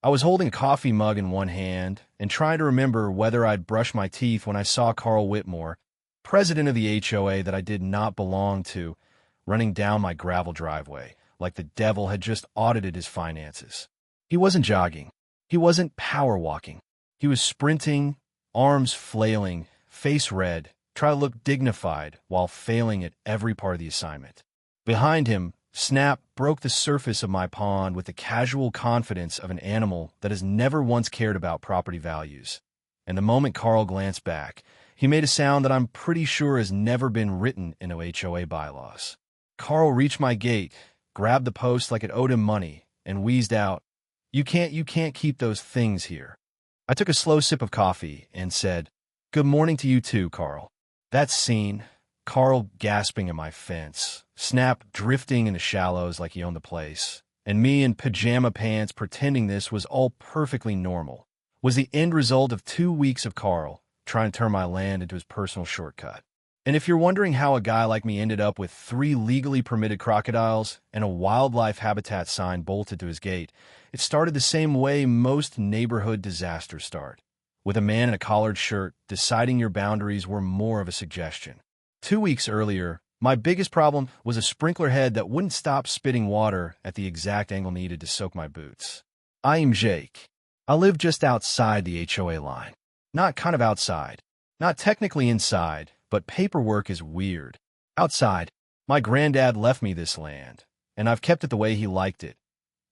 I was holding a coffee mug in one hand and trying to remember whether I'd brushed my teeth when I saw Carl Whitmore, president of the HOA that I did not belong to, running down my gravel driveway like the devil had just audited his finances. He wasn't jogging. He wasn't power walking. He was sprinting, arms flailing, face red, trying to look dignified while failing at every part of the assignment. Behind him, Snap broke the surface of my pond with the casual confidence of an animal that has never once cared about property values. And the moment Carl glanced back, he made a sound that I'm pretty sure has never been written into HOA bylaws. Carl reached my gate, grabbed the post like it owed him money, and wheezed out, You can't keep those things here." I took a slow sip of coffee and said, "Good morning to you too, Carl." That scene, Carl gasping at my fence, Snap drifting in the shallows like he owned the place, and me in pajama pants pretending this was all perfectly normal, was the end result of 2 weeks of Carl trying to turn my land into his personal shortcut. And if you're wondering how a guy like me ended up with 3 legally permitted crocodiles and a wildlife habitat sign bolted to his gate, it started the same way most neighborhood disasters start, with a man in a collared shirt deciding your boundaries were more of a suggestion. 2 weeks earlier, my biggest problem was a sprinkler head that wouldn't stop spitting water at the exact angle needed to soak my boots. I am Jake. I live just outside the HOA line. Not kind of outside. Not technically inside, but paperwork is weird. Outside, my granddad left me this land, and I've kept it the way he liked it.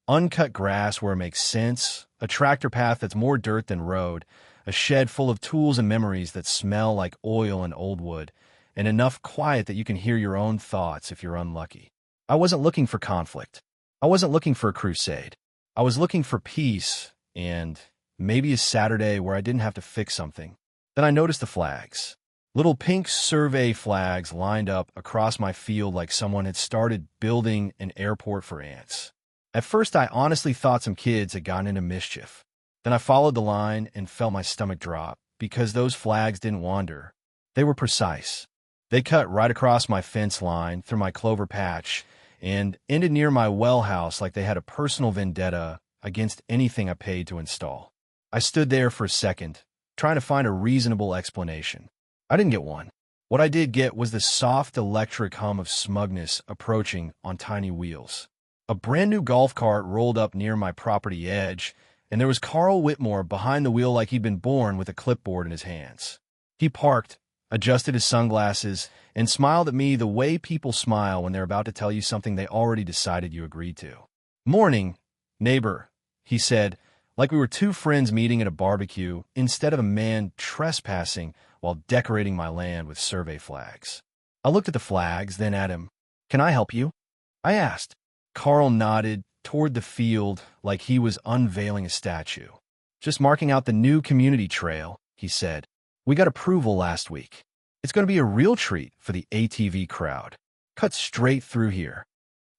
Uncut grass where it makes sense, a tractor path that's more dirt than road, a shed full of tools and memories that smell like oil and old wood, and enough quiet that you can hear your own thoughts if you're unlucky. I wasn't looking for conflict. I wasn't looking for a crusade. I was looking for peace and maybe a Saturday where I didn't have to fix something. Then I noticed the flags. Little pink survey flags lined up across my field like someone had started building an airport for ants. At first, I honestly thought some kids had gotten into mischief. Then I followed the line and felt my stomach drop because those flags didn't wander. They were precise. They cut right across my fence line through my clover patch and ended near my well house like they had a personal vendetta against anything I paid to install. I stood there for a second, trying to find a reasonable explanation. I didn't get one. What I did get was the soft electric hum of smugness approaching on tiny wheels. A brand new golf cart rolled up near my property edge, and there was Carl Whitmore behind the wheel like he'd been born with a clipboard in his hands. He parked, adjusted his sunglasses, and smiled at me the way people smile when they're about to tell you something they already decided you agreed to. "Morning, neighbor," he said, like we were 2 friends meeting at a barbecue instead of a man trespassing while decorating my land with survey flags. I looked at the flags, then at him. "Can I help you?" I asked. Carl nodded toward the field like he was unveiling a statue. "Just marking out the new community trail," he said. "We got approval last week. It's going to be a real treat for the ATV crowd. Cut straight through here."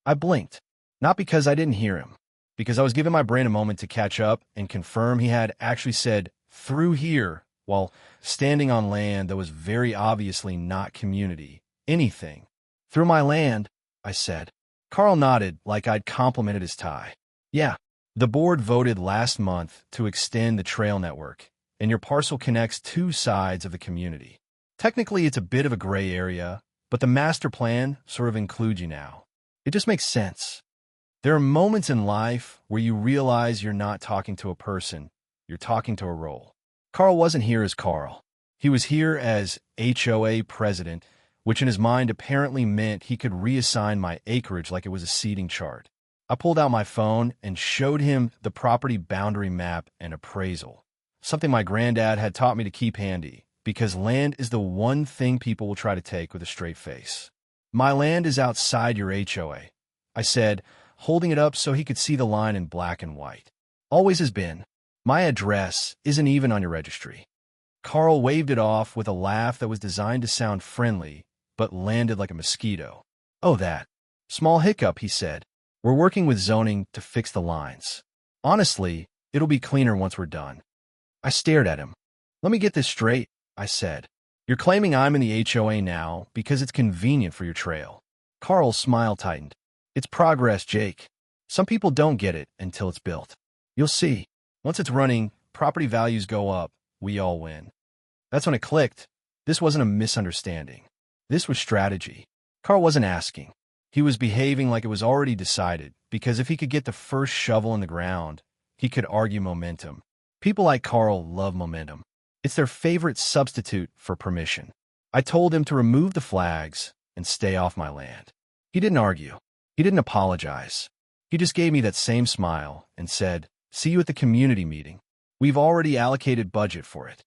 I blinked, not because I didn't hear him, because I was giving my brain a moment to catch up and confirm he had actually said "through here" while standing on land that was very obviously not community, anything. "Through my land," I said. Carl nodded like I'd complimented his tie. "Yeah, the board voted last month to extend the trail network, and your parcel connects 2 sides of the community. Technically, it's a bit of a gray area, but the master plan sort of includes you now. It just makes sense." There are moments in life where you realize you're not talking to a person, you're talking to a role. Carl wasn't here as Carl. He was here as HOA president, which in his mind apparently meant he could reassign my acreage like it was a seating chart. I pulled out my phone and showed him the property boundary map and appraisal, something my granddad had taught me to keep handy, because land is the one thing people will try to take with a straight face. "My land is outside your HOA," I said, holding it up so he could see the line in black and white. "Always has been. My address isn't even on your registry." Carl waved it off with a laugh that was designed to sound friendly, but landed like a mosquito. "Oh, that. Small hiccup," he said. "We're working with zoning to fix the lines. Honestly, it'll be cleaner once we're done." I stared at him. "Let me get this straight," I said. "You're claiming I'm in the HOA now because it's convenient for your trail." Carl's smile tightened. "It's progress, Jake. Some people don't get it until it's built. You'll see." Once it's running, property values go up, we all win. That's when it clicked. This wasn't a misunderstanding. This was strategy. Carl wasn't asking. He was behaving like it was already decided, because if he could get the first shovel in the ground, he could argue momentum. People like Carl love momentum. It's their favorite substitute for permission. I told him to remove the flags and stay off my land. He didn't argue. He didn't apologize. He just gave me that same smile and said, "See you at the community meeting. We've already allocated budget for it."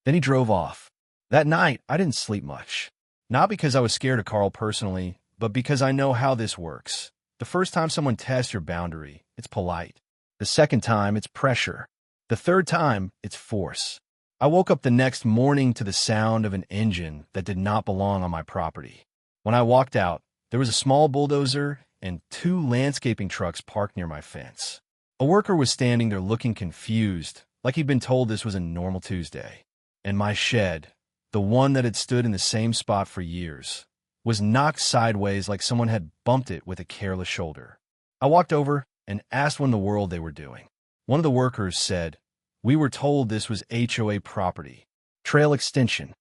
Then he drove off. That night, I didn't sleep much. Not because I was scared of Carl personally, but because I know how this works. The first time someone tests your boundary, it's polite. The second time, it's pressure. The third time, it's force. I woke up the next morning to the sound of an engine that did not belong on my property. When I walked out, there was a small bulldozer and 2 landscaping trucks parked near my fence. A worker was standing there looking confused, like he'd been told this was a normal Tuesday. And my shed, the one that had stood in the same spot for years, was knocked sideways like someone had bumped it with a careless shoulder. I walked over and asked what in the world they were doing. One of the workers said, "We were told this was HOA property. Trail extension."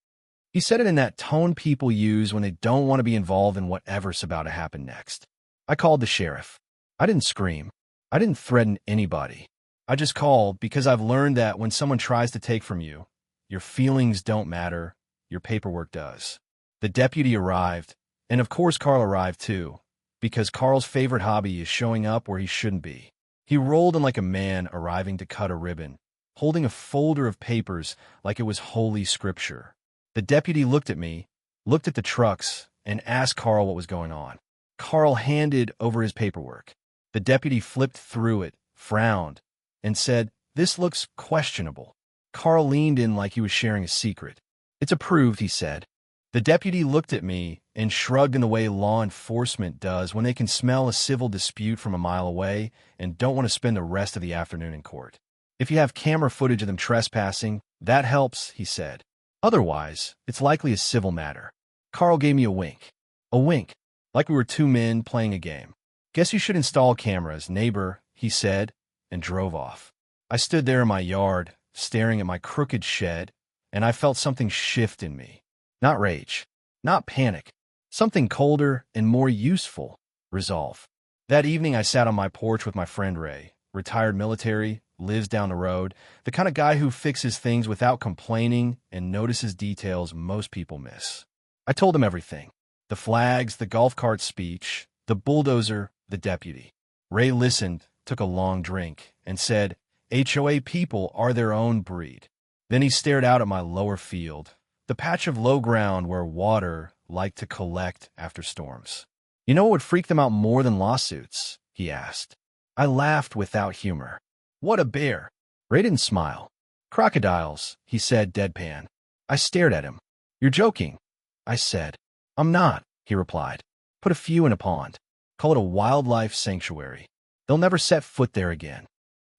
He said it in that tone people use when they don't want to be involved in whatever's about to happen next. I called the sheriff. I didn't scream. I didn't threaten anybody. I just called because I've learned that when someone tries to take from you, your feelings don't matter, your paperwork does. The deputy arrived, and of course Carl arrived too, because Carl's favorite hobby is showing up where he shouldn't be. He rolled in like a man arriving to cut a ribbon, holding a folder of papers like it was holy scripture. The deputy looked at me, looked at the trucks, and asked Carl what was going on. Carl handed over his paperwork. The deputy flipped through it, frowned, and said, "This looks questionable." Carl leaned in like he was sharing a secret. "It's approved," he said. The deputy looked at me and shrugged in the way law enforcement does when they can smell a civil dispute from a mile away and don't want to spend the rest of the afternoon in court. "If you have camera footage of them trespassing, that helps," he said. "Otherwise, it's likely a civil matter." Carl gave me a wink. A wink, like we were 2 men playing a game. "Guess you should install cameras, neighbor," he said, and drove off. I stood there in my yard, staring at my crooked shed, and I felt something shift in me. Not rage, not panic, something colder and more useful, resolve. That evening I sat on my porch with my friend Ray, retired military, lives down the road, the kind of guy who fixes things without complaining and notices details most people miss. I told him everything. The flags, the golf cart speech, the bulldozer, the deputy. Ray listened, took a long drink, and said, "HOA people are their own breed." Then he stared out at my lower field, the patch of low ground where water liked to collect after storms. "You know what would freak them out more than lawsuits?" he asked. I laughed without humor. "What a bear!" Ray didn't smile. "Crocodiles," he said deadpan. I stared at him. "You're joking," I said. "I'm not," he replied. "Put a few in a pond. Call it a wildlife sanctuary. They'll never set foot there again."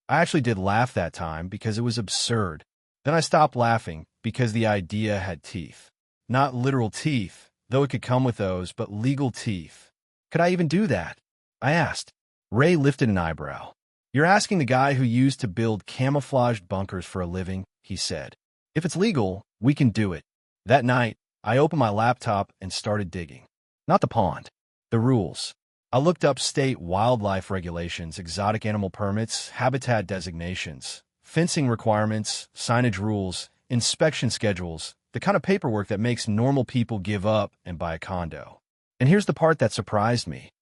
I actually did laugh that time because it was absurd. Then I stopped laughing because the idea had teeth. Not literal teeth, though it could come with those, but legal teeth. Could I even do that? I asked. Ray lifted an eyebrow. "You're asking the guy who used to build camouflaged bunkers for a living," he said. "If it's legal, we can do it." That night, I opened my laptop and started digging. Not the pond. The rules. I looked up state wildlife regulations, exotic animal permits, habitat designations, fencing requirements, signage rules, inspection schedules, the kind of paperwork that makes normal people give up and buy a condo. And here's the part that surprised me.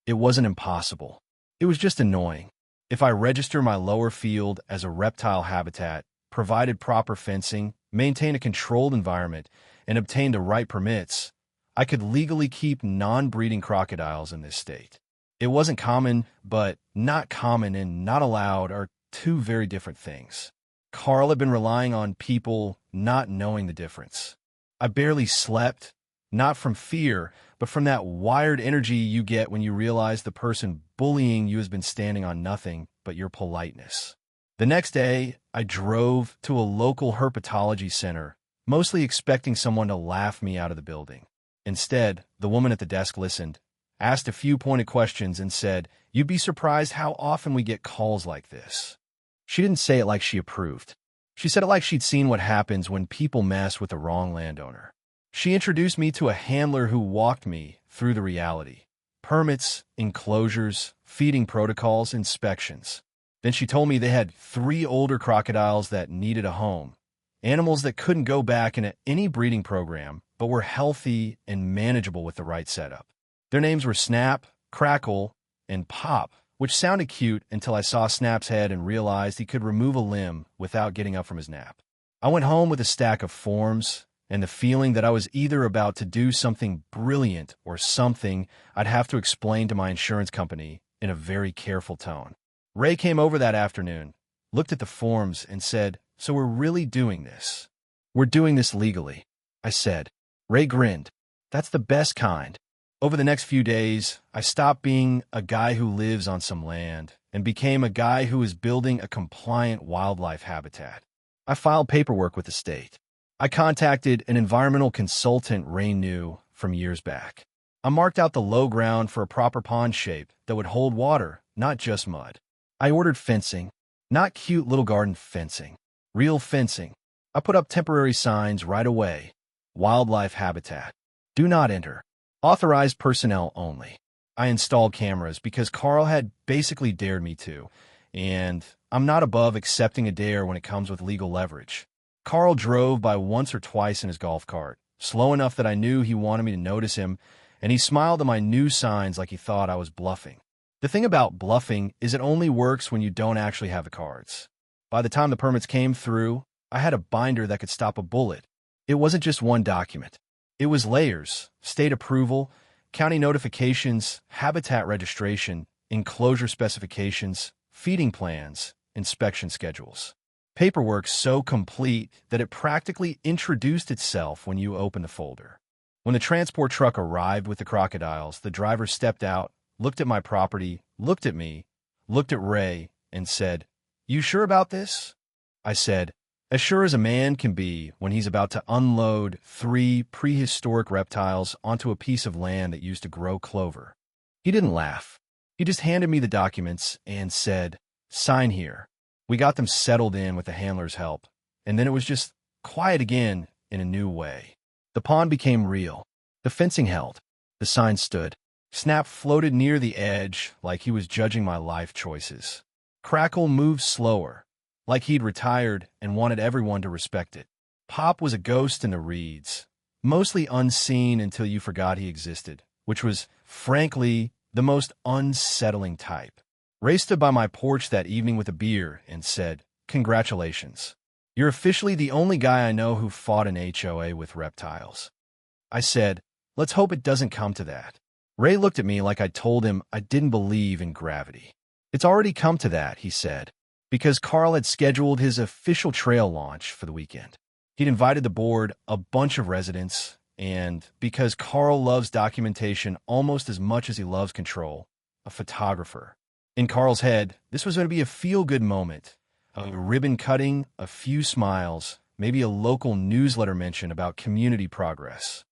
It wasn't impossible. It was just annoying. If I register my lower field as a reptile habitat, provided proper fencing, maintained a controlled environment, and obtained the right permits, I could legally keep non-breeding crocodiles in this state. It wasn't common, but not common and not allowed are 2 very different things. Carl had been relying on people not knowing the difference. I barely slept, not from fear, but from that wired energy you get when you realize the person bullying you has been standing on nothing but your politeness. The next day, I drove to a local herpetology center, mostly expecting someone to laugh me out of the building. Instead, the woman at the desk listened, asked a few pointed questions, and said, "You'd be surprised how often we get calls like this." She didn't say it like she approved. She said it like she'd seen what happens when people mess with the wrong landowner. She introduced me to a handler who walked me through the reality. Permits, enclosures, feeding protocols, inspections. Then she told me they had 3 older crocodiles that needed a home. Animals that couldn't go back into any breeding program, but were healthy and manageable with the right setup. Their names were Snap, Crackle, and Pop, which sounded cute until I saw Snap's head and realized he could remove a limb without getting up from his nap. I went home with a stack of forms and the feeling that I was either about to do something brilliant or something I'd have to explain to my insurance company in a very careful tone. Ray came over that afternoon, looked at the forms, and said, "So we're really doing this?" "We're doing this legally," I said. Ray grinned. "That's the best kind." Over the next few days, I stopped being a guy who lives on some land and became a guy who is building a compliant wildlife habitat. I filed paperwork with the state. I contacted an environmental consultant Ray knew from years back. I marked out the low ground for a proper pond shape that would hold water, not just mud. I ordered fencing, not cute little garden fencing, real fencing. I put up temporary signs right away. Wildlife habitat. Do not enter. Authorized personnel only. I installed cameras because Carl had basically dared me to, and I'm not above accepting a dare when it comes with legal leverage. Carl drove by once or twice in his golf cart, slow enough that I knew he wanted me to notice him, and he smiled at my new signs like he thought I was bluffing. The thing about bluffing is it only works when you don't actually have the cards. By the time the permits came through, I had a binder that could stop a bullet. It wasn't just one document. It was layers: state approval, county notifications, habitat registration, enclosure specifications, feeding plans, inspection schedules. Paperwork so complete that it practically introduced itself when you opened the folder. When the transport truck arrived with the crocodiles, the driver stepped out, looked at my property, looked at me, looked at Ray, and said, "You sure about this?" I said, "As sure as a man can be when he's about to unload 3 prehistoric reptiles onto a piece of land that used to grow clover." He didn't laugh. He just handed me the documents and said, "Sign here." We got them settled in with the handler's help, and then it was just quiet again in a new way. The pond became real. The fencing held. The sign stood. Snap floated near the edge like he was judging my life choices. Crackle moved slower, like he'd retired and wanted everyone to respect it. Pop was a ghost in the reeds, mostly unseen until you forgot he existed, which was, frankly, the most unsettling type. Ray stood by my porch that evening with a beer and said, "Congratulations. You're officially the only guy I know who fought an HOA with reptiles." I said, "Let's hope it doesn't come to that." Ray looked at me like I told him I didn't believe in gravity. "It's already come to that," he said, because Carl had scheduled his official trail launch for the weekend. He'd invited the board, a bunch of residents, and because Carl loves documentation almost as much as he loves control, a photographer. In Carl's head, this was going to be a feel-good moment. A ribbon cutting, a few smiles, maybe a local newsletter mention about community progress.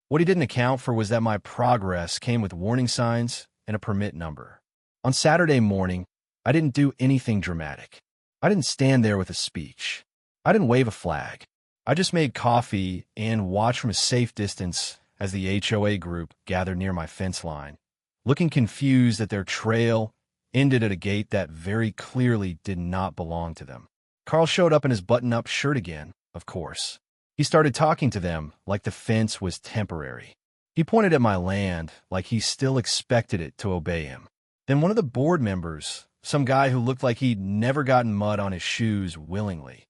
What he didn't account for was that my progress came with warning signs and a permit number. On Saturday morning, I didn't do anything dramatic. I didn't stand there with a speech. I didn't wave a flag. I just made coffee and watched from a safe distance as the HOA group gathered near my fence line, looking confused that their trail ended at a gate that very clearly did not belong to them. Carl showed up in his button-up shirt again, of course. He started talking to them like the fence was temporary. He pointed at my land like he still expected it to obey him. Then one of the board members, some guy who looked like he'd never gotten mud on his shoes willingly,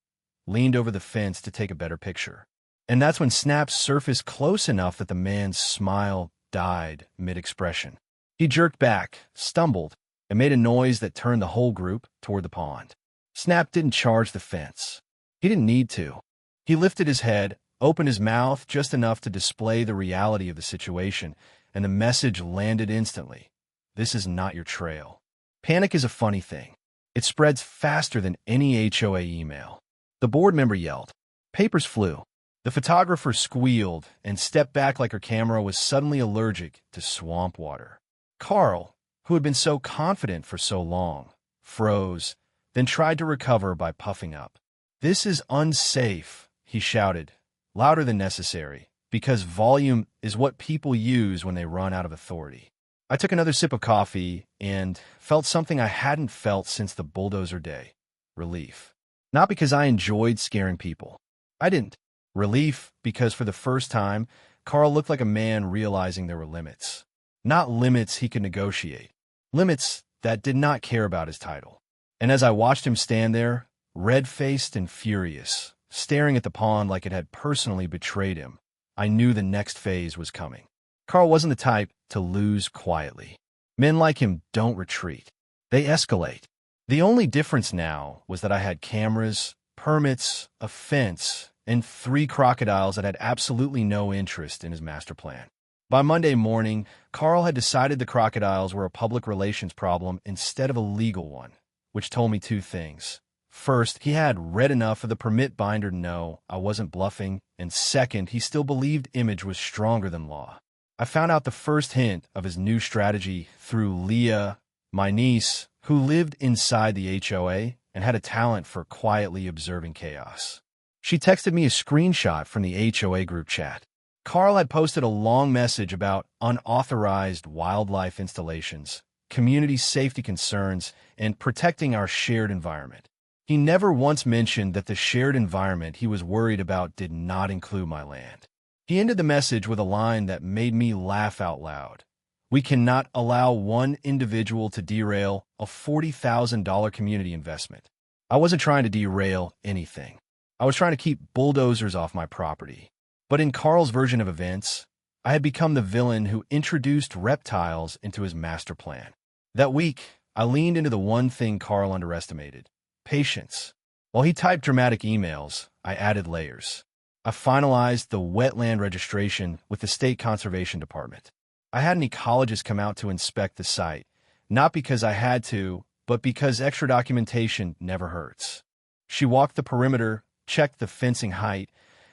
leaned over the fence to take a better picture. And that's when Snap surfaced close enough that the man's smile died mid-expression. He jerked back, stumbled, and made a noise that turned the whole group toward the pond. Snap didn't charge the fence. He didn't need to. He lifted his head, opened his mouth just enough to display the reality of the situation, and the message landed instantly. This is not your trail. Panic is a funny thing. It spreads faster than any HOA email. The board member yelled. Papers flew. The photographer squealed and stepped back like her camera was suddenly allergic to swamp water. Carl, who had been so confident for so long, froze, then tried to recover by puffing up. "This is unsafe," he shouted, louder than necessary, because volume is what people use when they run out of authority. I took another sip of coffee and felt something I hadn't felt since the bulldozer day. Relief. Not because I enjoyed scaring people. I didn't. Relief because for the first time, Carl looked like a man realizing there were limits. Not limits he could negotiate. Limits that did not care about his title. And as I watched him stand there, red-faced and furious, staring at the pond like it had personally betrayed him, I knew the next phase was coming. Carl wasn't the type to lose quietly. Men like him don't retreat. They escalate. The only difference now was that I had cameras, permits, a fence, and 3 crocodiles that had absolutely no interest in his master plan. By Monday morning, Carl had decided the crocodiles were a public relations problem instead of a legal one, which told me 2 things. First, he had read enough of the permit binder to know I wasn't bluffing, and second, he still believed image was stronger than law. I found out the first hint of his new strategy through Leah, my niece, who lived inside the HOA and had a talent for quietly observing chaos. She texted me a screenshot from the HOA group chat. Carl had posted a long message about unauthorized wildlife installations, community safety concerns, and protecting our shared environment. He never once mentioned that the shared environment he was worried about did not include my land. He ended the message with a line that made me laugh out loud. "We cannot allow one individual to derail a $40,000 community investment." I wasn't trying to derail anything. I was trying to keep bulldozers off my property. But in Carl's version of events, I had become the villain who introduced reptiles into his master plan. That week, I leaned into the one thing Carl underestimated: patience. While he typed dramatic emails, I added layers. I finalized the wetland registration with the State Conservation Department. I had an ecologist come out to inspect the site, not because I had to, but because extra documentation never hurts. She walked the perimeter, checked the fencing height,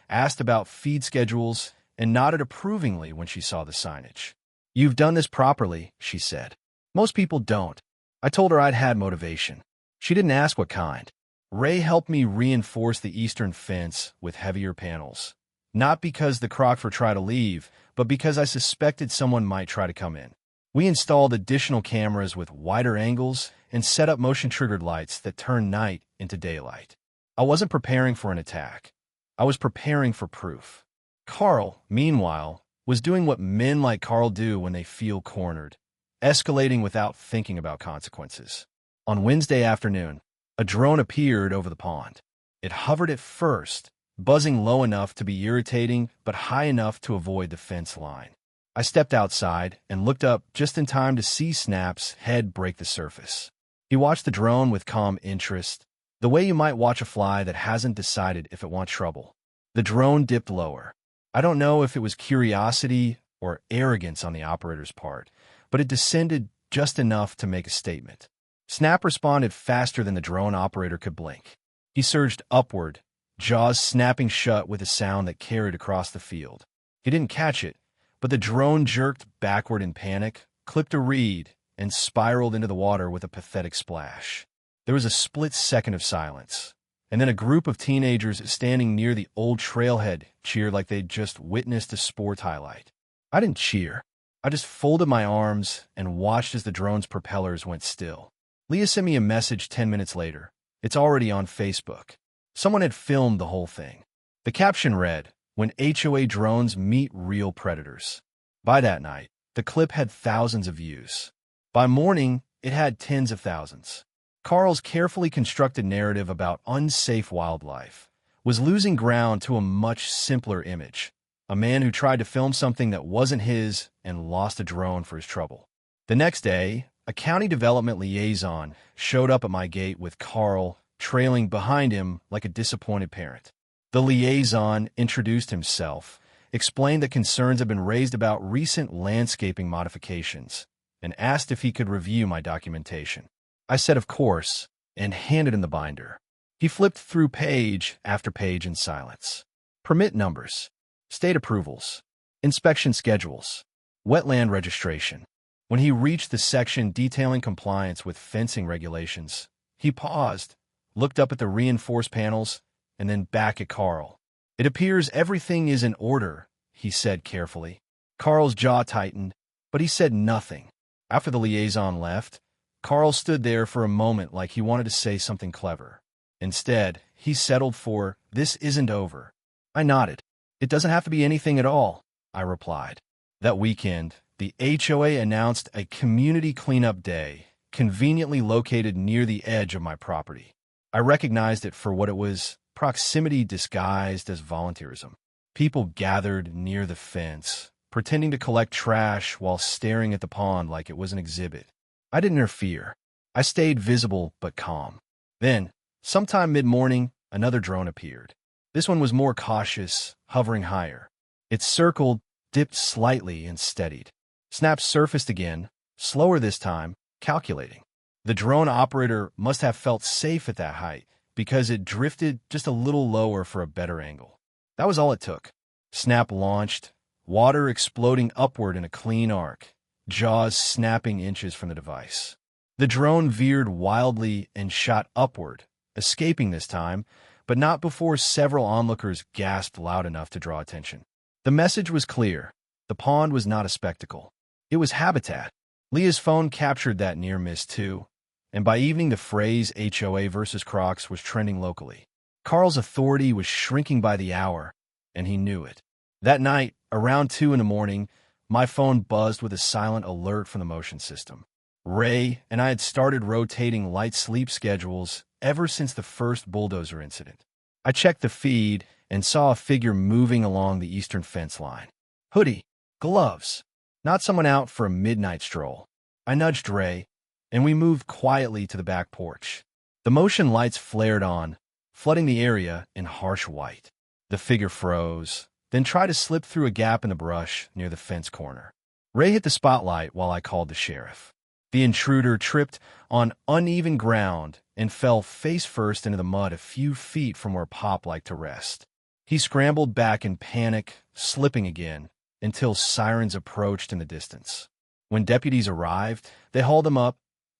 asked about feed schedules, and nodded approvingly when she saw the signage. "You've done this properly," she said. "Most people don't." I told her I'd had motivation. She didn't ask what kind. Ray helped me reinforce the eastern fence with heavier panels. Not because the croc would try to leave, but because I suspected someone might try to come in. We installed additional cameras with wider angles and set up motion-triggered lights that turn night into daylight. I wasn't preparing for an attack. I was preparing for proof. Carl, meanwhile, was doing what men like Carl do when they feel cornered, escalating without thinking about consequences. On Wednesday afternoon, a drone appeared over the pond. It hovered at first, buzzing low enough to be irritating but high enough to avoid the fence line. I stepped outside and looked up just in time to see Snap's head break the surface. He watched the drone with calm interest, the way you might watch a fly that hasn't decided if it wants trouble. The drone dipped lower. I don't know if it was curiosity or arrogance on the operator's part, but it descended just enough to make a statement. Snap responded faster than the drone operator could blink. He surged upward, jaws snapping shut with a sound that carried across the field. He didn't catch it, but the drone jerked backward in panic, clipped a reed, and spiraled into the water with a pathetic splash. There was a split second of silence, and then a group of teenagers standing near the old trailhead cheered like they'd just witnessed a sport highlight. I didn't cheer. I just folded my arms and watched as the drone's propellers went still. Leah sent me a message 10 minutes later. It's already on Facebook. Someone had filmed the whole thing. The caption read, "When HOA drones meet real predators." By that night, the clip had thousands of views. By morning, it had tens of thousands. Carl's carefully constructed narrative about unsafe wildlife was losing ground to a much simpler image: a man who tried to film something that wasn't his and lost a drone for his trouble. The next day, a county development liaison showed up at my gate with Carl trailing behind him like a disappointed parent. The liaison introduced himself, explained that concerns had been raised about recent landscaping modifications, and asked if he could review my documentation. I said of course, and handed him the binder. He flipped through page after page in silence. Permit numbers, state approvals, inspection schedules, wetland registration. When he reached the section detailing compliance with fencing regulations, He paused, looked up at the reinforced panels, and then back at Carl. "It appears everything is in order," he said carefully. Carl's jaw tightened, but he said nothing. After the liaison left, Carl stood there for a moment like he wanted to say something clever. Instead, he settled for, "This isn't over." I nodded. "It doesn't have to be anything at all," I replied. That weekend, the HOA announced a community cleanup day, conveniently located near the edge of my property. I recognized it for what it was, proximity disguised as volunteerism. People gathered near the fence, pretending to collect trash while staring at the pond like it was an exhibit. I didn't interfere. I stayed visible but calm. Then, sometime mid-morning, another drone appeared. This one was more cautious, hovering higher. It circled, dipped slightly, and steadied. Snaps surfaced again, slower this time, calculating. The drone operator must have felt safe at that height because it drifted just a little lower for a better angle. That was all it took. Snap launched, water exploding upward in a clean arc, jaws snapping inches from the device. The drone veered wildly and shot upward, escaping this time, but not before several onlookers gasped loud enough to draw attention. The message was clear. The pond was not a spectacle. It was habitat. Leah's phone captured that near miss too, and by evening the phrase HOA versus Crocs was trending locally. Carl's authority was shrinking by the hour, and he knew it. That night, around 2 in the morning, my phone buzzed with a silent alert from the motion system. Ray and I had started rotating light sleep schedules ever since the first bulldozer incident. I checked the feed and saw a figure moving along the eastern fence line. Hoodie, gloves, not someone out for a midnight stroll. I nudged Ray, and we moved quietly to the back porch. The motion lights flared on, flooding the area in harsh white. The figure froze, then tried to slip through a gap in the brush near the fence corner. Ray hit the spotlight while I called the sheriff. The intruder tripped on uneven ground and fell face first into the mud a few feet from where Pop liked to rest. He scrambled back in panic, slipping again, until sirens approached in the distance. When deputies arrived, they hauled him up,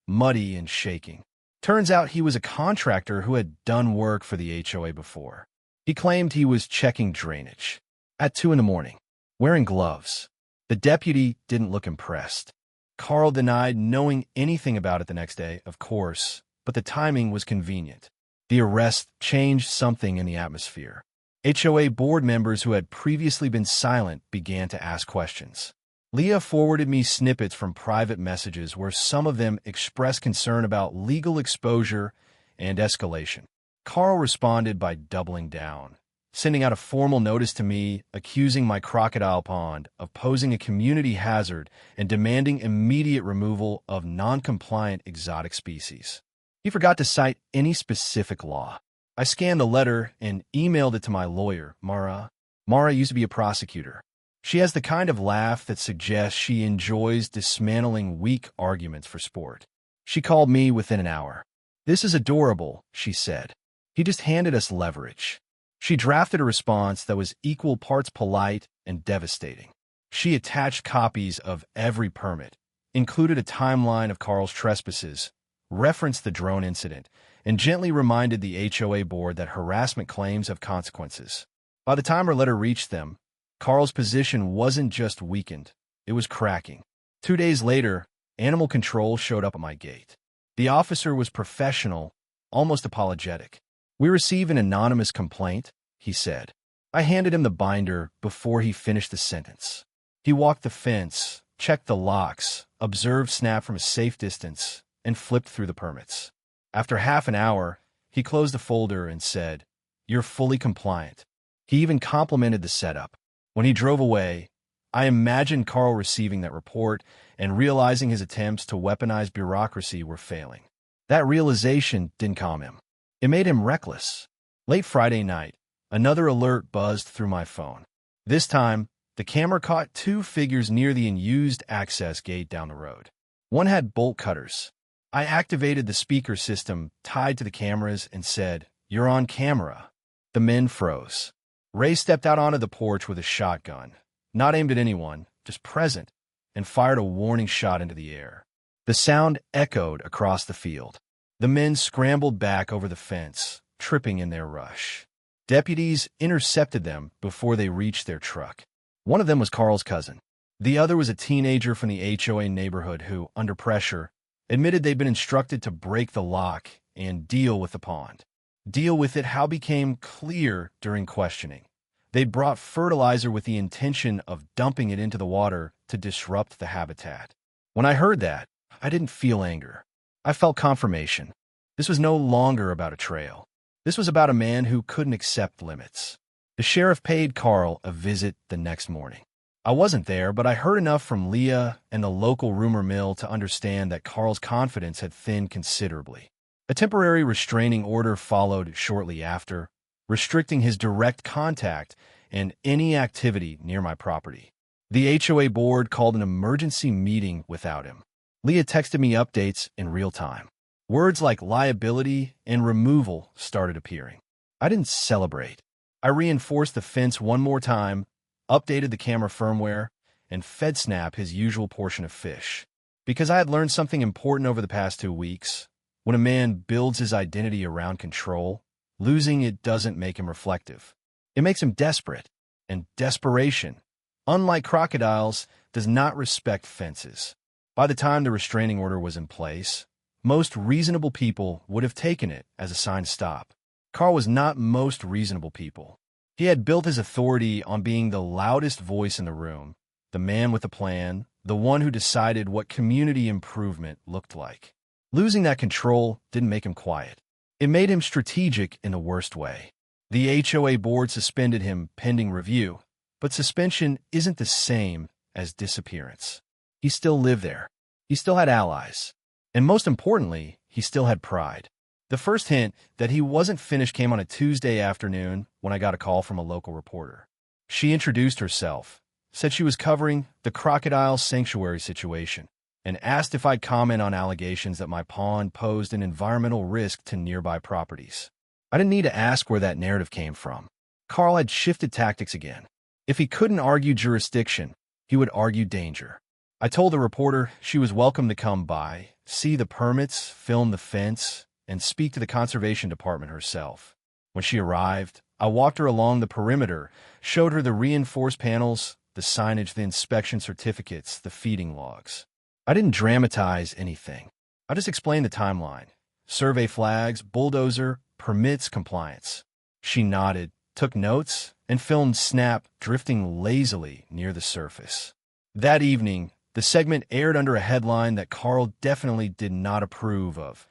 muddy and shaking. Turns out he was a contractor who had done work for the HOA before. He claimed he was checking drainage. At 2 in the morning, wearing gloves. The deputy didn't look impressed. Carl denied knowing anything about it the next day, of course, but the timing was convenient. The arrest changed something in the atmosphere. HOA board members who had previously been silent began to ask questions. Leah forwarded me snippets from private messages where some of them expressed concern about legal exposure and escalation. Carl responded by doubling down, sending out a formal notice to me accusing my Crocodile pond of posing a community hazard and demanding immediate removal of non-compliant exotic species. He forgot to cite any specific law. I scanned the letter and emailed it to my lawyer, Mara. Mara used to be a prosecutor. She has the kind of laugh that suggests she enjoys dismantling weak arguments for sport. She called me within an hour. "This is adorable," she said. "He just handed us leverage." She drafted a response that was equal parts polite and devastating. She attached copies of every permit, included a timeline of Carl's trespasses, referenced the drone incident, and gently reminded the HOA board that harassment claims have consequences. By the time her letter reached them, Carl's position wasn't just weakened, it was cracking. 2 days later, animal control showed up at my gate. The officer was professional, almost apologetic. "We receive an anonymous complaint," he said. I handed him the binder before he finished the sentence. He walked the fence, checked the locks, observed Snap from a safe distance, and flipped through the permits. After half an hour, he closed the folder and said, "You're fully compliant." He even complimented the setup. When he drove away, I imagined Carl receiving that report and realizing his attempts to weaponize bureaucracy were failing. That realization didn't calm him. It made him reckless. Late Friday night, another alert buzzed through my phone. This time, the camera caught 2 figures near the unused access gate down the road. One had bolt cutters. I activated the speaker system tied to the cameras and said, "You're on camera." The men froze. Ray stepped out onto the porch with a shotgun, not aimed at anyone, just present, and fired a warning shot into the air. The sound echoed across the field. The men scrambled back over the fence, tripping in their rush. Deputies intercepted them before they reached their truck. One of them was Carl's cousin. The other was a teenager from the HOA neighborhood who, under pressure, admitted they'd been instructed to break the lock and deal with the pond. Deal with it how became clear during questioning. They'd brought fertilizer with the intention of dumping it into the water to disrupt the habitat. When I heard that, I didn't feel anger. I felt confirmation. This was no longer about a trail. This was about a man who couldn't accept limits. The sheriff paid Carl a visit the next morning. I wasn't there, but I heard enough from Leah and the local rumor mill to understand that Carl's confidence had thinned considerably. A temporary restraining order followed shortly after, restricting his direct contact and any activity near my property. The HOA board called an emergency meeting without him. Leah texted me updates in real time. Words like liability and removal started appearing. I didn't celebrate. I reinforced the fence one more time, updated the camera firmware, and fed Snap his usual portion of fish. Because I had learned something important over the past 2 weeks. When a man builds his identity around control, losing it doesn't make him reflective. It makes him desperate. And desperation, unlike crocodiles, does not respect fences. By the time the restraining order was in place, most reasonable people would have taken it as a sign to stop. Carl was not most reasonable people. He had built his authority on being the loudest voice in the room, the man with a plan, the one who decided what community improvement looked like. Losing that control didn't make him quiet. It made him strategic in the worst way. The HOA board suspended him pending review, but suspension isn't the same as disappearance. He still lived there. He still had allies. And most importantly, he still had pride. The first hint that he wasn't finished came on a Tuesday afternoon when I got a call from a local reporter. She introduced herself, said she was covering the Crocodile sanctuary situation, and asked if I'd comment on allegations that my pond posed an environmental risk to nearby properties. I didn't need to ask where that narrative came from. Carl had shifted tactics again. If he couldn't argue jurisdiction, he would argue danger. I told the reporter she was welcome to come by, see the permits, film the fence, and speak to the conservation department herself. When she arrived, I walked her along the perimeter, showed her the reinforced panels, the signage, the inspection certificates, the feeding logs. I didn't dramatize anything. I just explained the timeline. Survey flags, bulldozer, permits, compliance. She nodded, took notes, and filmed Snap drifting lazily near the surface. That evening, the segment aired under a headline that Carl definitely did not approve of.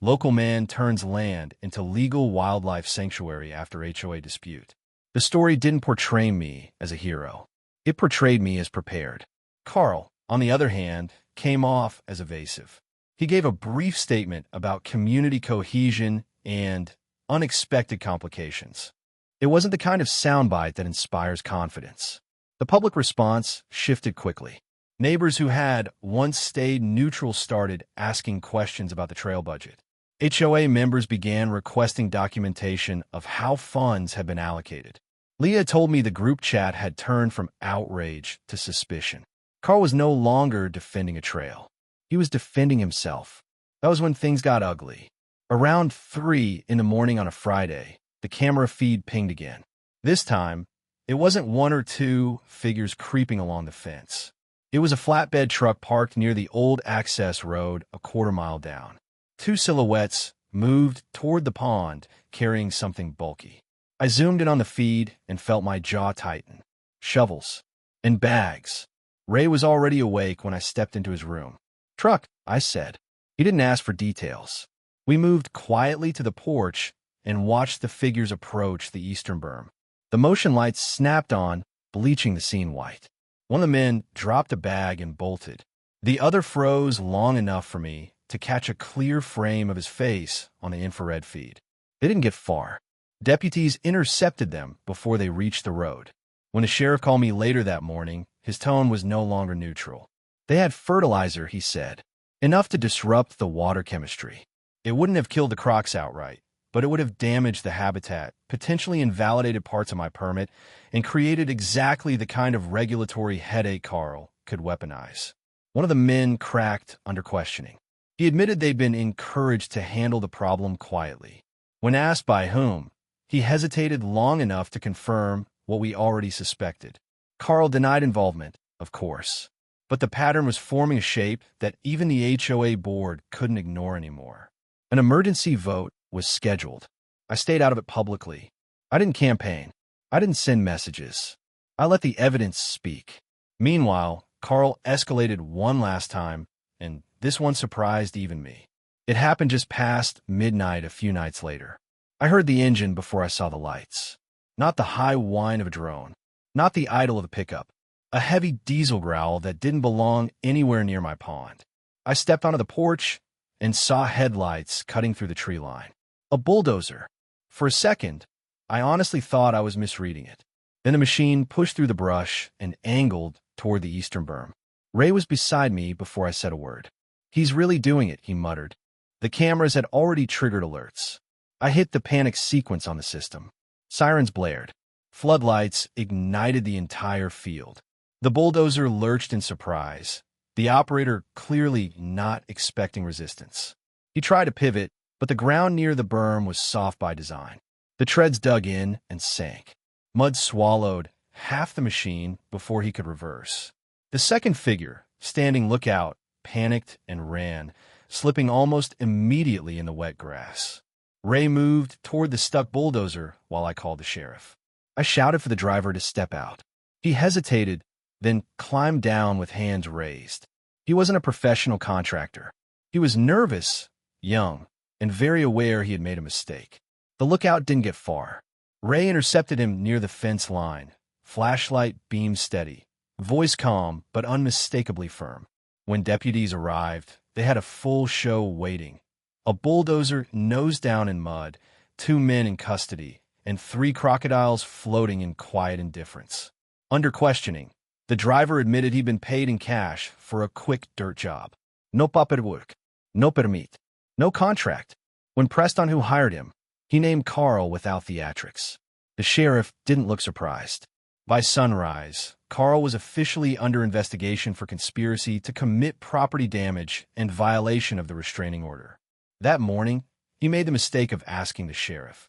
Local man turns land into legal wildlife sanctuary after HOA dispute. The story didn't portray me as a hero. It portrayed me as prepared. Carl, on the other hand, came off as evasive. He gave a brief statement about community cohesion and unexpected complications. It wasn't the kind of soundbite that inspires confidence. The public response shifted quickly. Neighbors who had once stayed neutral started asking questions about the trail budget. HOA members began requesting documentation of how funds had been allocated. Leah told me the group chat had turned from outrage to suspicion. Carl was no longer defending a trail. He was defending himself. That was when things got ugly. Around 3 in the morning on a Friday, the camera feed pinged again. This time, it wasn't 1 or 2 figures creeping along the fence. It was a flatbed truck parked near the old access road a quarter-mile down. 2 silhouettes moved toward the pond, carrying something bulky. I zoomed in on the feed and felt my jaw tighten. Shovels and bags. Ray was already awake when I stepped into his room. "Truck," I said. He didn't ask for details. We moved quietly to the porch and watched the figures approach the eastern berm. The motion lights snapped on, bleaching the scene white. One of the men dropped a bag and bolted. The other froze long enough for me to catch a clear frame of his face on the infrared feed. They didn't get far. Deputies intercepted them before they reached the road. When the sheriff called me later that morning, his tone was no longer neutral. They had fertilizer, he said, enough to disrupt the water chemistry. It wouldn't have killed the crocs outright, but it would have damaged the habitat, potentially invalidated parts of my permit, and created exactly the kind of regulatory headache Carl could weaponize. One of the men cracked under questioning. He admitted they'd been encouraged to handle the problem quietly. When asked by whom, he hesitated long enough to confirm what we already suspected. Carl denied involvement, of course, but the pattern was forming a shape that even the HOA board couldn't ignore anymore. An emergency vote was scheduled. I stayed out of it publicly. I didn't campaign. I didn't send messages. I let the evidence speak. Meanwhile, Carl escalated one last time, and this one surprised even me. It happened just past midnight a few nights later. I heard the engine before I saw the lights. Not the high whine of a drone. Not the idle of the pickup. A heavy diesel growl that didn't belong anywhere near my pond. I stepped onto the porch and saw headlights cutting through the tree line. A bulldozer. For a second, I honestly thought I was misreading it. Then the machine pushed through the brush and angled toward the eastern berm. Ray was beside me before I said a word. "He's really doing it," he muttered. The cameras had already triggered alerts. I hit the panic sequence on the system. Sirens blared. Floodlights ignited the entire field. The bulldozer lurched in surprise, the operator clearly not expecting resistance. He tried to pivot, but the ground near the berm was soft by design. The treads dug in and sank. Mud swallowed half the machine before he could reverse. The second figure, standing lookout, panicked and ran, slipping almost immediately in the wet grass. Ray moved toward the stuck bulldozer while I called the sheriff. I shouted for the driver to step out. He hesitated, then climbed down with hands raised. He wasn't a professional contractor. He was nervous, young, and very aware he had made a mistake. The lookout didn't get far. Ray intercepted him near the fence line, flashlight beam steady, voice calm but unmistakably firm. When deputies arrived, they had a full show waiting. A bulldozer nose down in mud, 2 men in custody, and 3 crocodiles floating in quiet indifference. Under questioning, the driver admitted he'd been paid in cash for a quick dirt job. No paperwork, no permit, no contract. When pressed on who hired him, he named Carl without theatrics. The sheriff didn't look surprised. By sunrise, Carl was officially under investigation for conspiracy to commit property damage and violation of the restraining order. That morning, he made the mistake of asking the sheriff,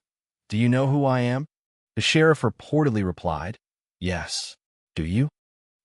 "Do you know who I am?" The sheriff reportedly replied, "Yes." "Do you?"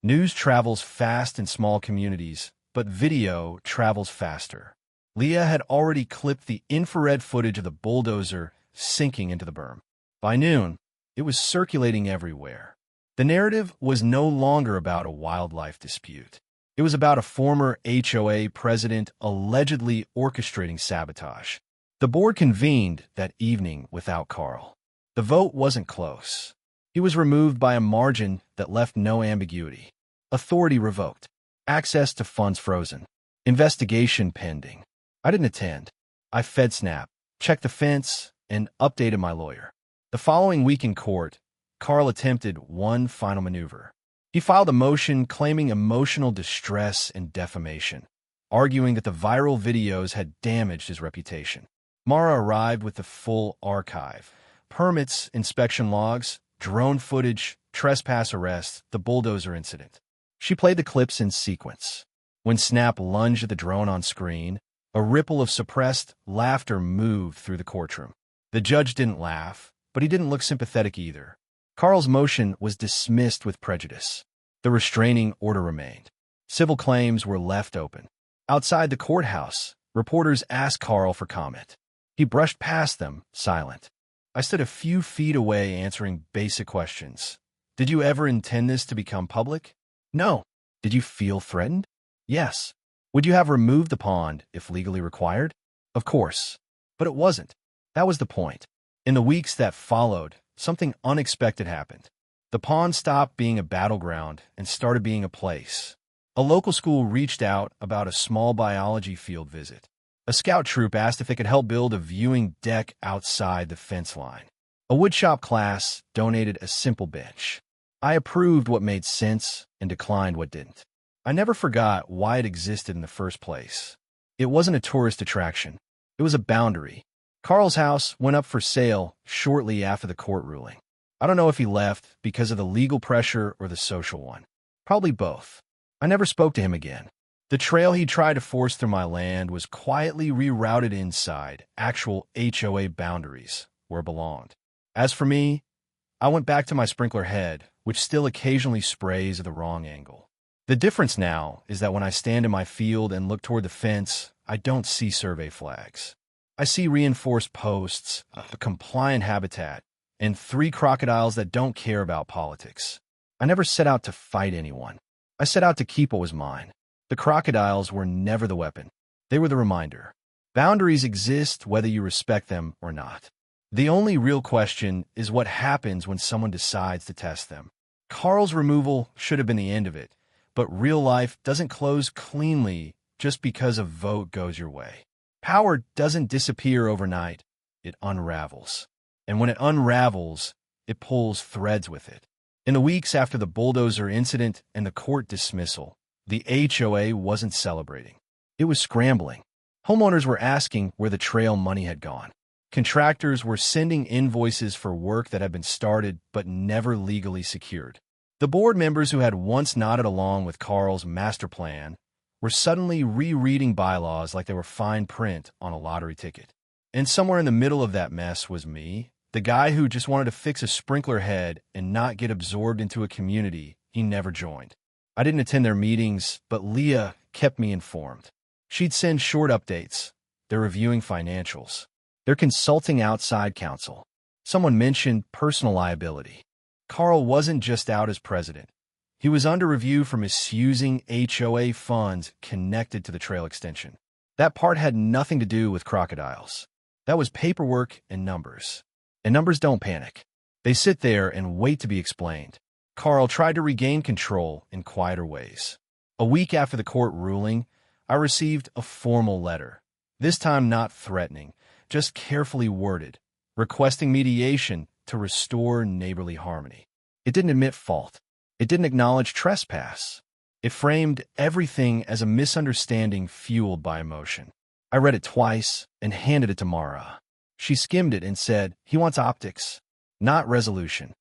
News travels fast in small communities, but video travels faster. Leah had already clipped the infrared footage of the bulldozer sinking into the berm. By noon, it was circulating everywhere. The narrative was no longer about a wildlife dispute. It was about a former HOA president allegedly orchestrating sabotage. The board convened that evening without Carl. The vote wasn't close. He was removed by a margin that left no ambiguity. Authority revoked. Access to funds frozen. Investigation pending. I didn't attend. I fed Snap, checked the fence, and updated my lawyer. The following week in court, Carl attempted one final maneuver. He filed a motion claiming emotional distress and defamation, arguing that the viral videos had damaged his reputation. Mara arrived with the full archive: permits, inspection logs, drone footage, trespass arrest, the bulldozer incident. She played the clips in sequence. When Snap lunged at the drone on screen, a ripple of suppressed laughter moved through the courtroom. The judge didn't laugh, but he didn't look sympathetic either. Carl's motion was dismissed with prejudice. The restraining order remained. Civil claims were left open. Outside the courthouse, reporters asked Carl for comment. He brushed past them, silent. I stood a few feet away answering basic questions. Did you ever intend this to become public? No. Did you feel threatened? Yes. Would you have removed the pond if legally required? Of course. But it wasn't. That was the point. In the weeks that followed, something unexpected happened. The pond stopped being a battleground and started being a place. A local school reached out about a small biology field visit. A scout troop asked if they could help build a viewing deck outside the fence line. A woodshop class donated a simple bench. I approved what made sense and declined what didn't. I never forgot why it existed in the first place. It wasn't a tourist attraction. It was a boundary. Carl's house went up for sale shortly after the court ruling. I don't know if he left because of the legal pressure or the social one. Probably both. I never spoke to him again. The trail he tried to force through my land was quietly rerouted inside actual HOA boundaries where it belonged. As for me, I went back to my sprinkler head, which still occasionally sprays at the wrong angle. The difference now is that when I stand in my field and look toward the fence, I don't see survey flags. I see reinforced posts, a compliant habitat, and 3 crocodiles that don't care about politics. I never set out to fight anyone. I set out to keep what was mine. The crocodiles were never the weapon. They were the reminder. Boundaries exist whether you respect them or not. The only real question is what happens when someone decides to test them. Carl's removal should have been the end of it, but real life doesn't close cleanly just because a vote goes your way. Power doesn't disappear overnight. It unravels. And when it unravels, it pulls threads with it. In the weeks after the bulldozer incident and the court dismissal, the HOA wasn't celebrating. It was scrambling. Homeowners were asking where the trail money had gone. Contractors were sending invoices for work that had been started but never legally secured. The board members who had once nodded along with Carl's master plan were suddenly rereading bylaws like they were fine print on a lottery ticket. And somewhere in the middle of that mess was me, the guy who just wanted to fix a sprinkler head and not get absorbed into a community he never joined. I didn't attend their meetings, but Leah kept me informed. She'd send short updates. They're reviewing financials. They're consulting outside counsel. Someone mentioned personal liability. Carl wasn't just out as president. He was under review for misusing HOA funds connected to the trail extension. That part had nothing to do with crocodiles. That was paperwork and numbers. And numbers don't panic. They sit there and wait to be explained. Carl tried to regain control in quieter ways. A week after the court ruling, I received a formal letter. This time not threatening, just carefully worded, requesting mediation to restore neighborly harmony. It didn't admit fault. It didn't acknowledge trespass. It framed everything as a misunderstanding fueled by emotion. I read it twice and handed it to Mara. She skimmed it and said, "He wants optics, not resolution."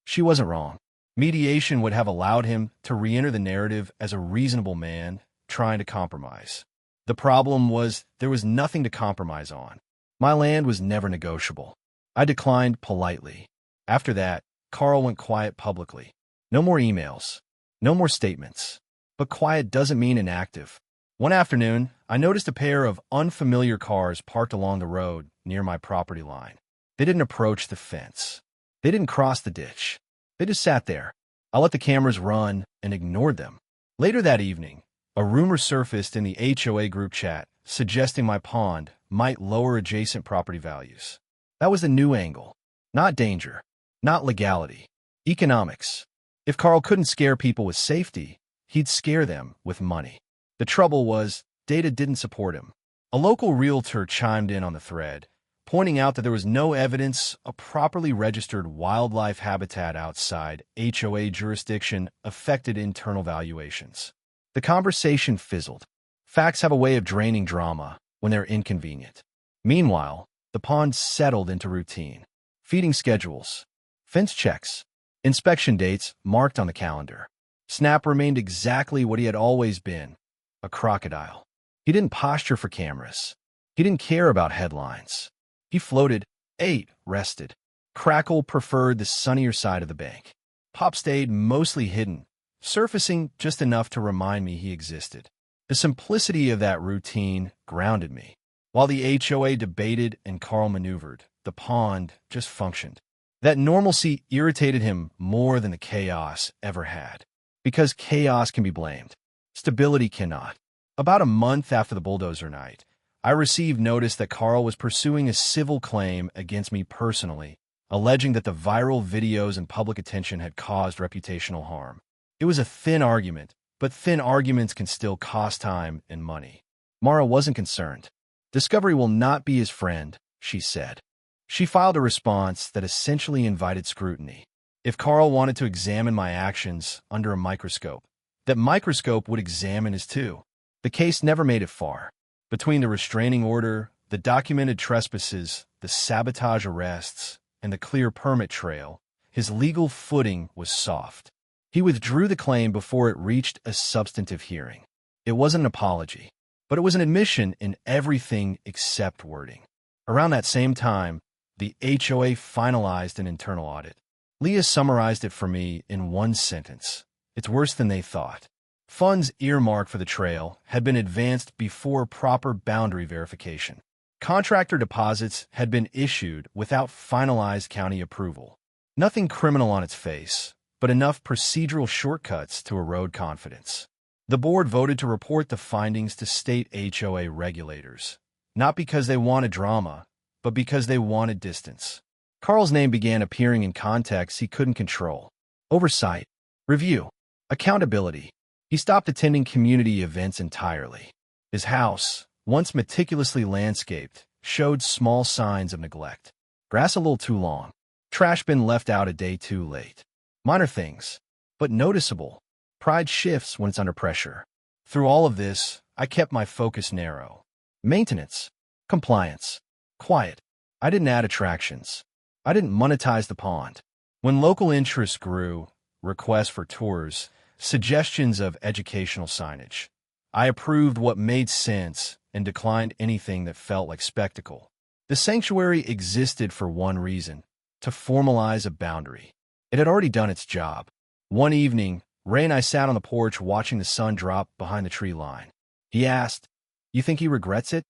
She wasn't wrong. Mediation would have allowed him to re-enter the narrative as a reasonable man trying to compromise. The problem was there was nothing to compromise on. My land was never negotiable. I declined politely. After that, Carl went quiet publicly. No more emails. No more statements. But quiet doesn't mean inactive. One afternoon, I noticed a pair of unfamiliar cars parked along the road near my property line. They didn't approach the fence. They didn't cross the ditch. They just sat there. I let the cameras run and ignored them. Later that evening, a rumor surfaced in the HOA group chat suggesting my pond might lower adjacent property values. That was the new angle. Not danger. Not legality. Economics. If Carl couldn't scare people with safety, he'd scare them with money. The trouble was, data didn't support him. A local realtor chimed in on the thread, pointing out that there was no evidence a properly registered wildlife habitat outside HOA jurisdiction affected internal valuations. The conversation fizzled. Facts have a way of draining drama when they're inconvenient. Meanwhile, the pond settled into routine. Feeding schedules, fence checks, inspection dates marked on the calendar. Snap remained exactly what he had always been, a crocodile. He didn't posture for cameras. He didn't care about headlines. He floated, ate, rested. Crackle preferred the sunnier side of the bank. Pop stayed mostly hidden, surfacing just enough to remind me he existed. The simplicity of that routine grounded me. While the HOA debated and Carl maneuvered, the pond just functioned. That normalcy irritated him more than the chaos ever had. Because chaos can be blamed. Stability cannot. About a month after the bulldozer night, I received notice that Carl was pursuing a civil claim against me personally, alleging that the viral videos and public attention had caused reputational harm. It was a thin argument, but thin arguments can still cost time and money. Mara wasn't concerned. Discovery will not be his friend, she said. She filed a response that essentially invited scrutiny. If Carl wanted to examine my actions under a microscope, that microscope would examine his too. The case never made it far. Between the restraining order, the documented trespasses, the sabotage arrests, and the clear permit trail, his legal footing was soft. He withdrew the claim before it reached a substantive hearing. It wasn't an apology, but it was an admission in everything except wording. Around that same time, the HOA finalized an internal audit. Leah summarized it for me in one sentence. It's worse than they thought. Funds earmarked for the trail had been advanced before proper boundary verification. Contractor deposits had been issued without finalized county approval. Nothing criminal on its face, but enough procedural shortcuts to erode confidence. The board voted to report the findings to state HOA regulators, not because they wanted drama, but because they wanted distance. Carl's name began appearing in contexts he couldn't control. Oversight, review, accountability. He stopped attending community events entirely. His house, once meticulously landscaped, showed small signs of neglect. Grass a little too long. Trash bin left out a day too late. Minor things, but noticeable. Pride shifts when it's under pressure. Through all of this, I kept my focus narrow. Maintenance, compliance, quiet. I didn't add attractions. I didn't monetize the pond. When local interest grew, requests for tours, suggestions of educational signage, I approved what made sense and declined anything that felt like spectacle. The sanctuary existed for one reason: to formalize a boundary. It had already done its job. One evening, Ray and I sat on the porch watching the sun drop behind the tree line. He asked, "You think he regrets it?"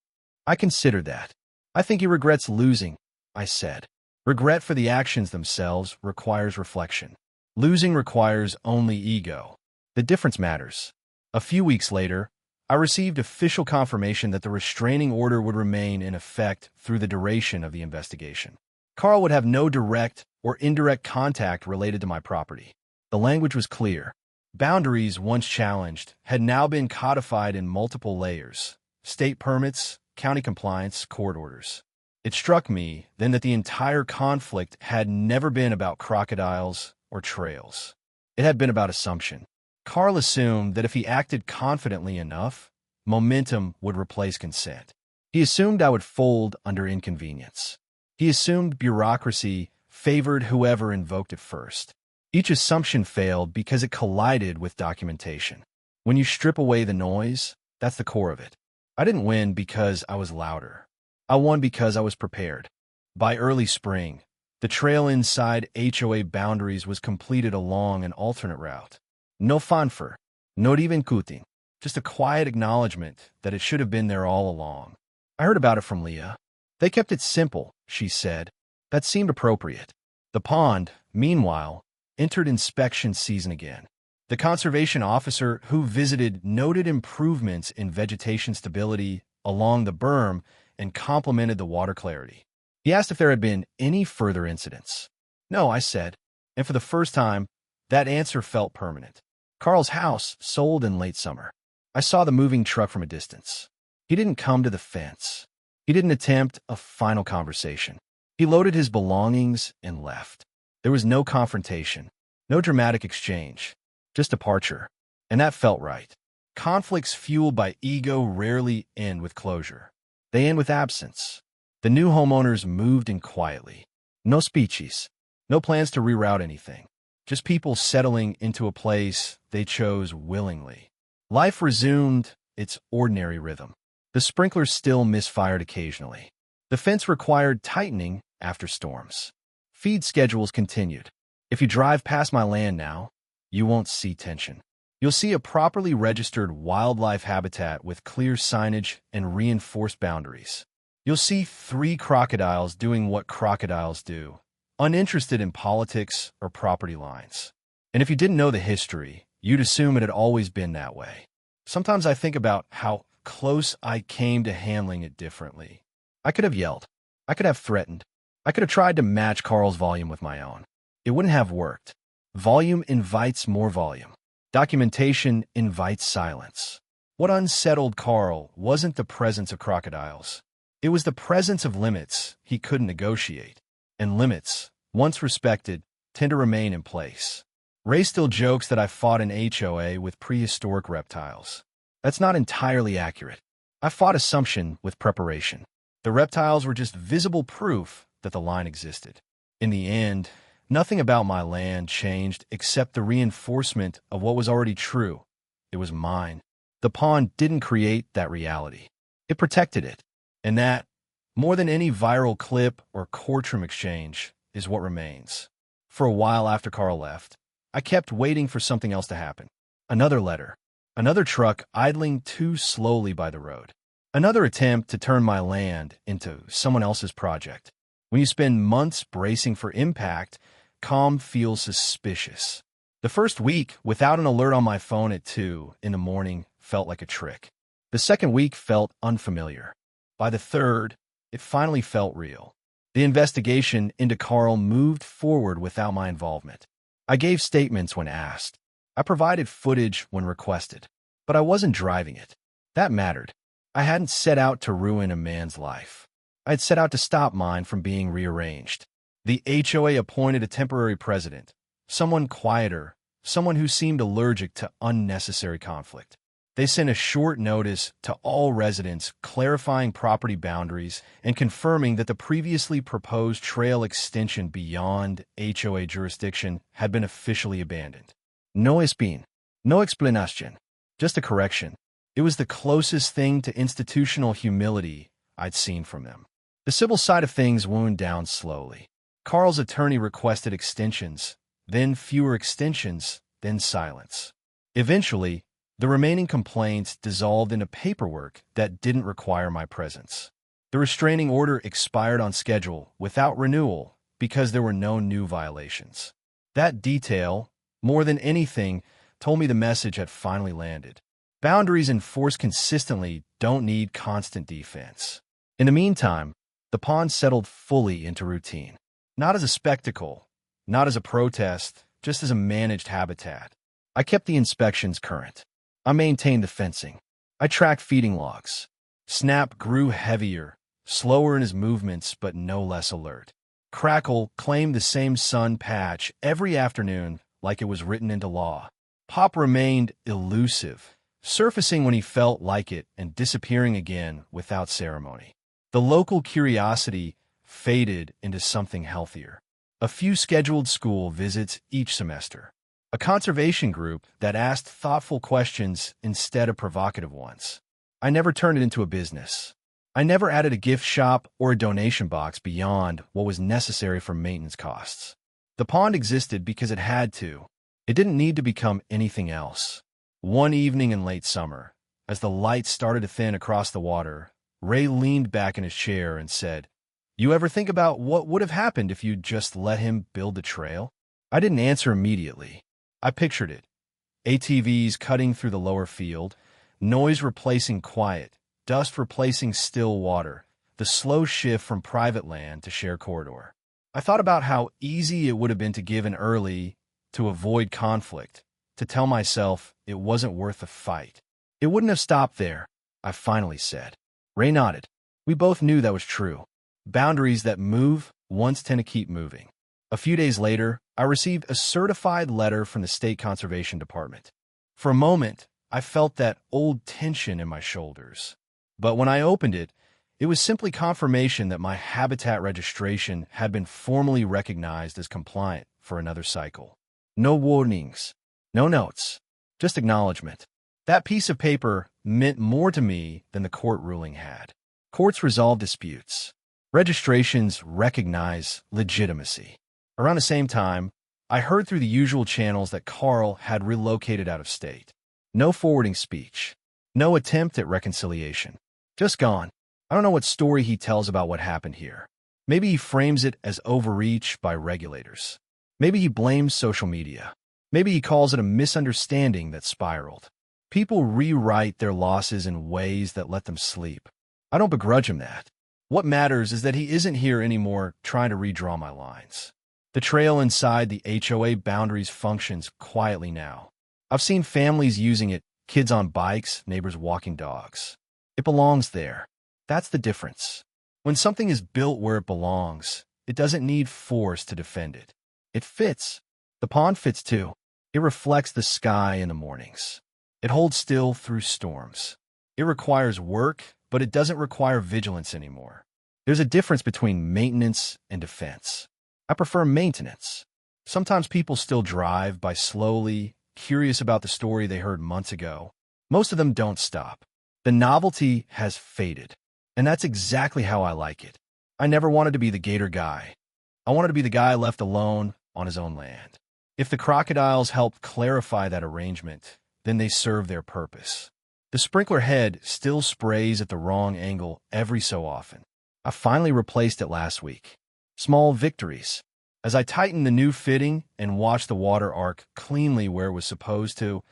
I considered that. "I think he regrets losing," I said. Regret for the actions themselves requires reflection. Losing requires only ego. The difference matters. A few weeks later, I received official confirmation that the restraining order would remain in effect through the duration of the investigation. Carl would have no direct or indirect contact related to my property. The language was clear. Boundaries, once challenged, had now been codified in multiple layers: state permits, county compliance, court orders. It struck me then that the entire conflict had never been about crocodiles or trails. It had been about assumption. Carl assumed that if he acted confidently enough, momentum would replace consent. He assumed I would fold under inconvenience. He assumed bureaucracy favored whoever invoked it first. Each assumption failed because it collided with documentation. When you strip away the noise, that's the core of it. I didn't win because I was louder. I won because I was prepared. By early spring, the trail inside HOA boundaries was completed along an alternate route. No fanfare, not even cooting, just a quiet acknowledgement that it should have been there all along. I heard about it from Leah. They kept it simple, she said. That seemed appropriate. The pond, meanwhile, entered inspection season again. The conservation officer who visited noted improvements in vegetation stability along the berm and complimented the water clarity. He asked if there had been any further incidents. No, I said, and for the first time, that answer felt permanent. Carl's house sold in late summer. I saw the moving truck from a distance. He didn't come to the fence. He didn't attempt a final conversation. He loaded his belongings and left. There was no confrontation, no dramatic exchange, just departure. And that felt right. Conflicts fueled by ego rarely end with closure. They end with absence. The new homeowners moved in quietly. No speeches, no plans to reroute anything. Just people settling into a place they chose willingly. Life resumed its ordinary rhythm. The sprinklers still misfired occasionally. The fence required tightening after storms. Feed schedules continued. If you drive past my land now, you won't see tension. You'll see a properly registered wildlife habitat with clear signage and reinforced boundaries. You'll see 3 crocodiles doing what crocodiles do, uninterested in politics or property lines. And if you didn't know the history, you'd assume it had always been that way. Sometimes I think about how close I came to handling it differently. I could have yelled. I could have threatened. I could have tried to match Carl's volume with my own. It wouldn't have worked. Volume invites more volume. Documentation invites silence. What unsettled Carl wasn't the presence of crocodiles. It was the presence of limits he couldn't negotiate. And limits, once respected, tend to remain in place. Ray still jokes that I fought an HOA with prehistoric reptiles. That's not entirely accurate. I fought assumption with preparation. The reptiles were just visible proof that the line existed. In the end, nothing about my land changed except the reinforcement of what was already true. It was mine. The pond didn't create that reality. It protected it. And that, more than any viral clip or courtroom exchange, is what remains. For a while after Carl left, I kept waiting for something else to happen. Another letter. Another truck idling too slowly by the road. Another attempt to turn my land into someone else's project. When you spend months bracing for impact, calm feels suspicious. The first week, without an alert on my phone at 2 in the morning, felt like a trick. The second week felt unfamiliar. By the third, it finally felt real. The investigation into Carl moved forward without my involvement. I gave statements when asked. I provided footage when requested. But I wasn't driving it. That mattered. I hadn't set out to ruin a man's life. I had set out to stop mine from being rearranged. The HOA appointed a temporary president, someone quieter, someone who seemed allergic to unnecessary conflict. They sent a short notice to all residents clarifying property boundaries and confirming that the previously proposed trail extension beyond HOA jurisdiction had been officially abandoned. No espin, no explanation, just a correction. It was the closest thing to institutional humility I'd seen from them. The civil side of things wound down slowly. Carl's attorney requested extensions, then fewer extensions, then silence. Eventually, the remaining complaints dissolved into paperwork that didn't require my presence. The restraining order expired on schedule without renewal because there were no new violations. That detail, more than anything, told me the message had finally landed. Boundaries enforced consistently don't need constant defense. In the meantime, the pond settled fully into routine. Not as a spectacle, not as a protest, just as a managed habitat. I kept the inspections current. I maintained the fencing. I tracked feeding logs. Snap grew heavier, slower in his movements, but no less alert. Crackle claimed the same sun patch every afternoon like it was written into law. Pop remained elusive, surfacing when he felt like it and disappearing again without ceremony. The local curiosity faded into something healthier. A few scheduled school visits each semester. A conservation group that asked thoughtful questions instead of provocative ones. I never turned it into a business. I never added a gift shop or a donation box beyond what was necessary for maintenance costs. The pond existed because it had to. It didn't need to become anything else. One evening in late summer, as the light started to thin across the water, Ray leaned back in his chair and said, "You ever think about what would have happened if you'd just let him build the trail?" I didn't answer immediately. I pictured it. ATVs cutting through the lower field, noise replacing quiet, dust replacing still water, the slow shift from private land to shared corridor. I thought about how easy it would have been to give in early, to avoid conflict, to tell myself it wasn't worth the fight. It wouldn't have stopped there, I finally said. Ray nodded. We both knew that was true. Boundaries that move once tend to keep moving. A few days later, I received a certified letter from the State Conservation Department. For a moment, I felt that old tension in my shoulders. But when I opened it, it was simply confirmation that my habitat registration had been formally recognized as compliant for another cycle. No warnings, no notes, just acknowledgement. That piece of paper meant more to me than the court ruling had. Courts resolve disputes. Registrations recognize legitimacy. Around the same time, I heard through the usual channels that Carl had relocated out of state. No forwarding speech. No attempt at reconciliation. Just gone. I don't know what story he tells about what happened here. Maybe he frames it as overreach by regulators. Maybe he blames social media. Maybe he calls it a misunderstanding that spiraled. People rewrite their losses in ways that let them sleep. I don't begrudge him that. What matters is that he isn't here anymore trying to redraw my lines. The trail inside the HOA boundaries functions quietly now. I've seen families using it, kids on bikes, neighbors walking dogs. It belongs there. That's the difference. When something is built where it belongs, it doesn't need force to defend it. It fits. The pond fits too. It reflects the sky in the mornings. It holds still through storms. It requires work, but it doesn't require vigilance anymore. There's a difference between maintenance and defense. I prefer maintenance. Sometimes people still drive by slowly, curious about the story they heard months ago. Most of them don't stop. The novelty has faded. And that's exactly how I like it. I never wanted to be the gator guy. I wanted to be the guy left alone on his own land. If the crocodiles helped clarify that arrangement, then they serve their purpose. The sprinkler head still sprays at the wrong angle every so often. I finally replaced it last week. Small victories. As I tightened the new fitting and watched the water arc cleanly where it was supposed to,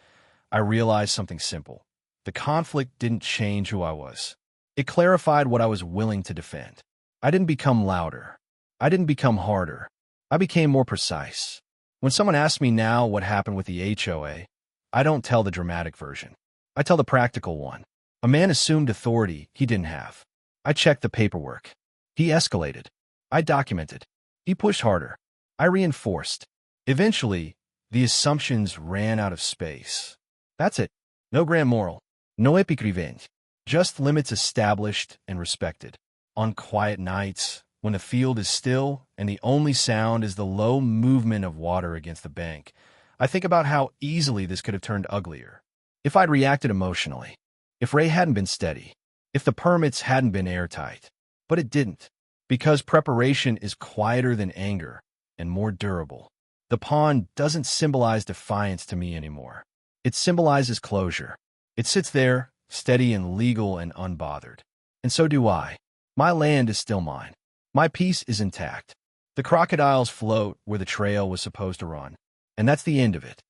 I realized something simple. The conflict didn't change who I was. It clarified what I was willing to defend. I didn't become louder. I didn't become harder. I became more precise. When someone asks me now what happened with the HOA, I don't tell the dramatic version. I tell the practical one. A man assumed authority he didn't have. I checked the paperwork. He escalated. I documented. He pushed harder. I reinforced. Eventually, the assumptions ran out of space. That's it. No grand moral. No epic revenge. Just limits established and respected. On quiet nights, when the field is still and the only sound is the low movement of water against the bank, I think about how easily this could have turned uglier. If I'd reacted emotionally, if Ray hadn't been steady, if the permits hadn't been airtight. But it didn't, because preparation is quieter than anger and more durable. The pond doesn't symbolize defiance to me anymore. It symbolizes closure. It sits there, steady and legal and unbothered. And so do I. My land is still mine. My peace is intact. The crocodiles float where the trail was supposed to run. And that's the end of it.